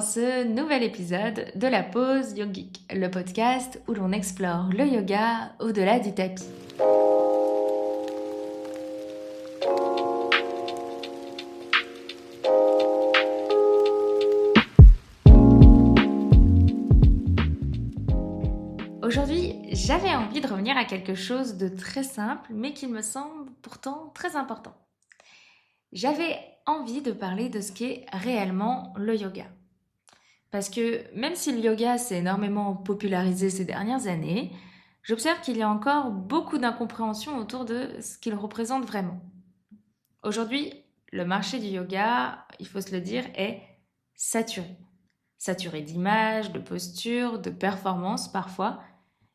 Ce nouvel épisode de la pause yogique, le podcast où l'on explore le yoga au-delà du tapis. Aujourd'hui, j'avais envie de revenir à quelque chose de très simple, mais qui me semble pourtant très important. J'avais envie de parler de ce qu'est réellement le yoga. Parce que même si le yoga s'est énormément popularisé ces dernières années, j'observe qu'il y a encore beaucoup d'incompréhension autour de ce qu'il représente vraiment. Aujourd'hui, le marché du yoga, il faut se le dire, est saturé. Saturé d'images, de postures, de performances parfois.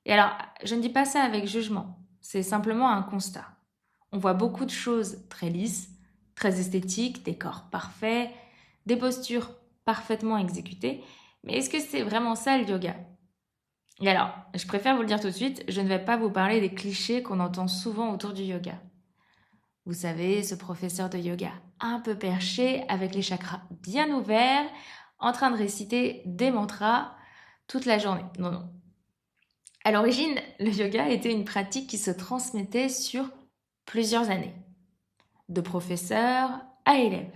Et alors, je ne dis pas ça avec jugement, c'est simplement un constat. On voit beaucoup de choses très lisses, très esthétiques, des corps parfaits, des postures parfaitement exécutées, mais est-ce que c'est vraiment ça le yoga? Et alors, je préfère vous le dire tout de suite, je ne vais pas vous parler des clichés qu'on entend souvent autour du yoga. Vous savez, ce professeur de yoga un peu perché, avec les chakras bien ouverts, en train de réciter des mantras toute la journée. Non, non. À l'origine, le yoga était une pratique qui se transmettait sur plusieurs années, de professeur à élève.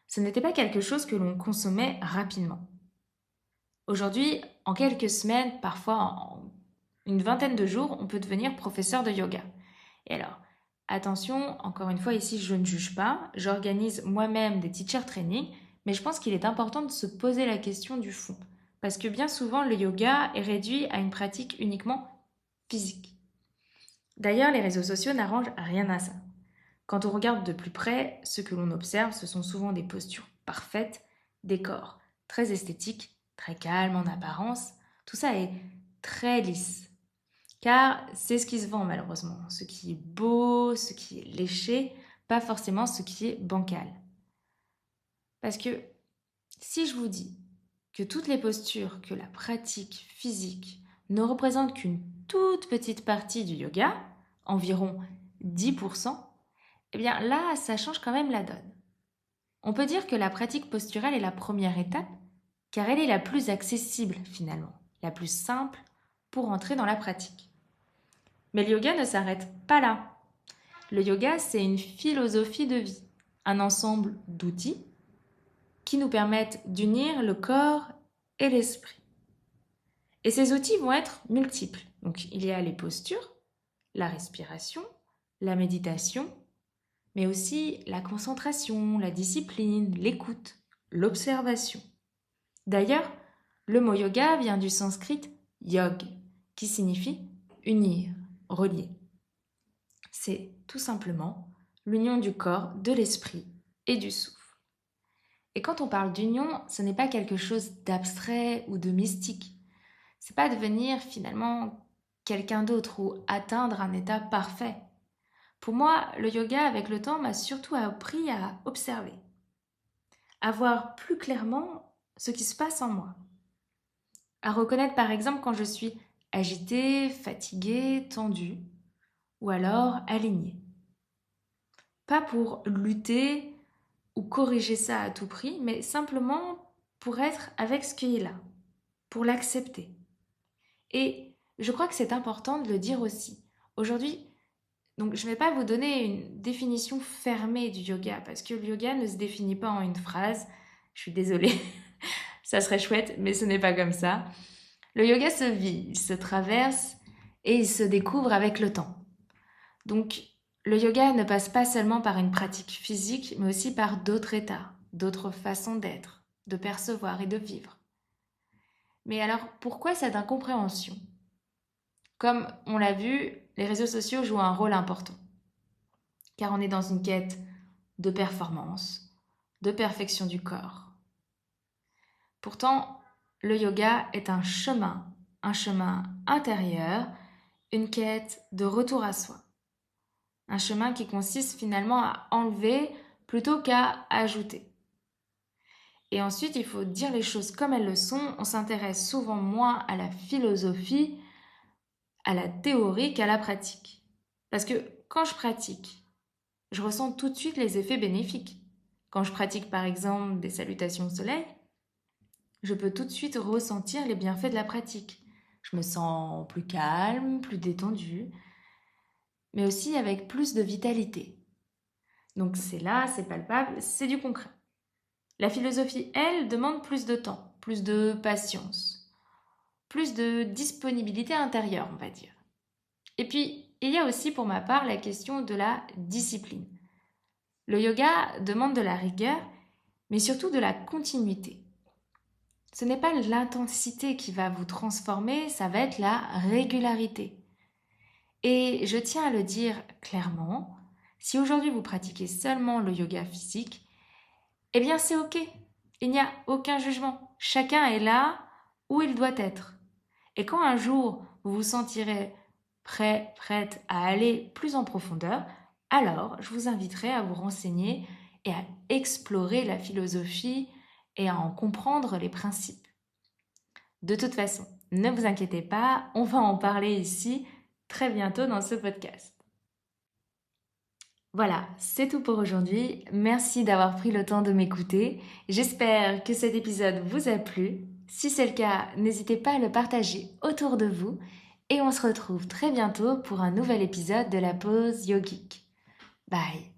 Ce n'était pas quelque chose que l'on consommait rapidement. Aujourd'hui, en quelques semaines, parfois en une vingtaine de jours, on peut devenir professeur de yoga. Et alors, attention, encore une fois, ici, je ne juge pas. J'organise moi-même des teacher trainings, mais je pense qu'il est important de se poser la question du fond. Parce que bien souvent, le yoga est réduit à une pratique uniquement physique. D'ailleurs, les réseaux sociaux n'arrangent rien à ça. Quand on regarde de plus près, ce que l'on observe, ce sont souvent des postures parfaites, des corps très esthétiques, très calmes en apparence. Tout ça est très lisse. Car c'est ce qui se vend malheureusement, ce qui est beau, ce qui est léché, pas forcément ce qui est bancal. Parce que si je vous dis que toutes les postures, que la pratique physique ne représente qu'une toute petite partie du yoga, environ 10%, eh bien là, ça change quand même la donne. On peut dire que la pratique posturale est la première étape, car elle est la plus accessible finalement, la plus simple pour entrer dans la pratique. Mais le yoga ne s'arrête pas là. Le yoga, c'est une philosophie de vie, un ensemble d'outils qui nous permettent d'unir le corps et l'esprit. Et ces outils vont être multiples. Donc il y a les postures, la respiration, la méditation, mais aussi la concentration, la discipline, l'écoute, l'observation. D'ailleurs, le mot yoga vient du sanskrit yog, qui signifie unir, relier. C'est tout simplement l'union du corps, de l'esprit et du souffle. Et quand on parle d'union, ce n'est pas quelque chose d'abstrait ou de mystique. C'est pas devenir finalement quelqu'un d'autre ou atteindre un état parfait. Pour moi, le yoga avec le temps m'a surtout appris à observer, à voir plus clairement ce qui se passe en moi, à reconnaître par exemple quand je suis agitée, fatiguée, tendue, ou alors alignée. Pas pour lutter ou corriger ça à tout prix, mais simplement pour être avec ce qui est là, pour l'accepter. Et je crois que c'est important de le dire aussi. Aujourd'hui, donc je ne vais pas vous donner une définition fermée du yoga, parce que le yoga ne se définit pas en une phrase. Je suis désolée, ça serait chouette, mais ce n'est pas comme ça. Le yoga se vit, il se traverse et il se découvre avec le temps. Donc, le yoga ne passe pas seulement par une pratique physique, mais aussi par d'autres états, d'autres façons d'être, de percevoir et de vivre. Mais alors, pourquoi cette incompréhension? Comme on l'a vu, les réseaux sociaux jouent un rôle important, car on est dans une quête de performance, de perfection du corps. Pourtant, le yoga est un chemin intérieur, une quête de retour à soi. Un chemin qui consiste finalement à enlever plutôt qu'à ajouter. Et ensuite, il faut dire les choses comme elles le sont. On s'intéresse souvent moins à la philosophie, à la théorie qu'à la pratique. Parce que quand je pratique, je ressens tout de suite les effets bénéfiques. Quand je pratique par exemple des salutations au soleil, je peux tout de suite ressentir les bienfaits de la pratique. Je me sens plus calme, plus détendue, mais aussi avec plus de vitalité. Donc c'est là, c'est palpable, c'est du concret. La philosophie, elle, demande plus de temps, plus de patience, plus de disponibilité intérieure, on va dire. Et puis, il y a aussi pour ma part la question de la discipline. Le yoga demande de la rigueur, mais surtout de la continuité. Ce n'est pas l'intensité qui va vous transformer, ça va être la régularité. Et je tiens à le dire clairement, si aujourd'hui vous pratiquez seulement le yoga physique, eh bien c'est ok. Il n'y a aucun jugement. Chacun est là où il doit être. Et quand un jour vous vous sentirez prêt, prête à aller plus en profondeur, alors je vous inviterai à vous renseigner et à explorer la philosophie et à en comprendre les principes. De toute façon, ne vous inquiétez pas, on va en parler ici très bientôt dans ce podcast. Voilà, c'est tout pour aujourd'hui. Merci d'avoir pris le temps de m'écouter. J'espère que cet épisode vous a plu. Si c'est le cas, n'hésitez pas à le partager autour de vous. Et on se retrouve très bientôt pour un nouvel épisode de la pause yogique. Bye.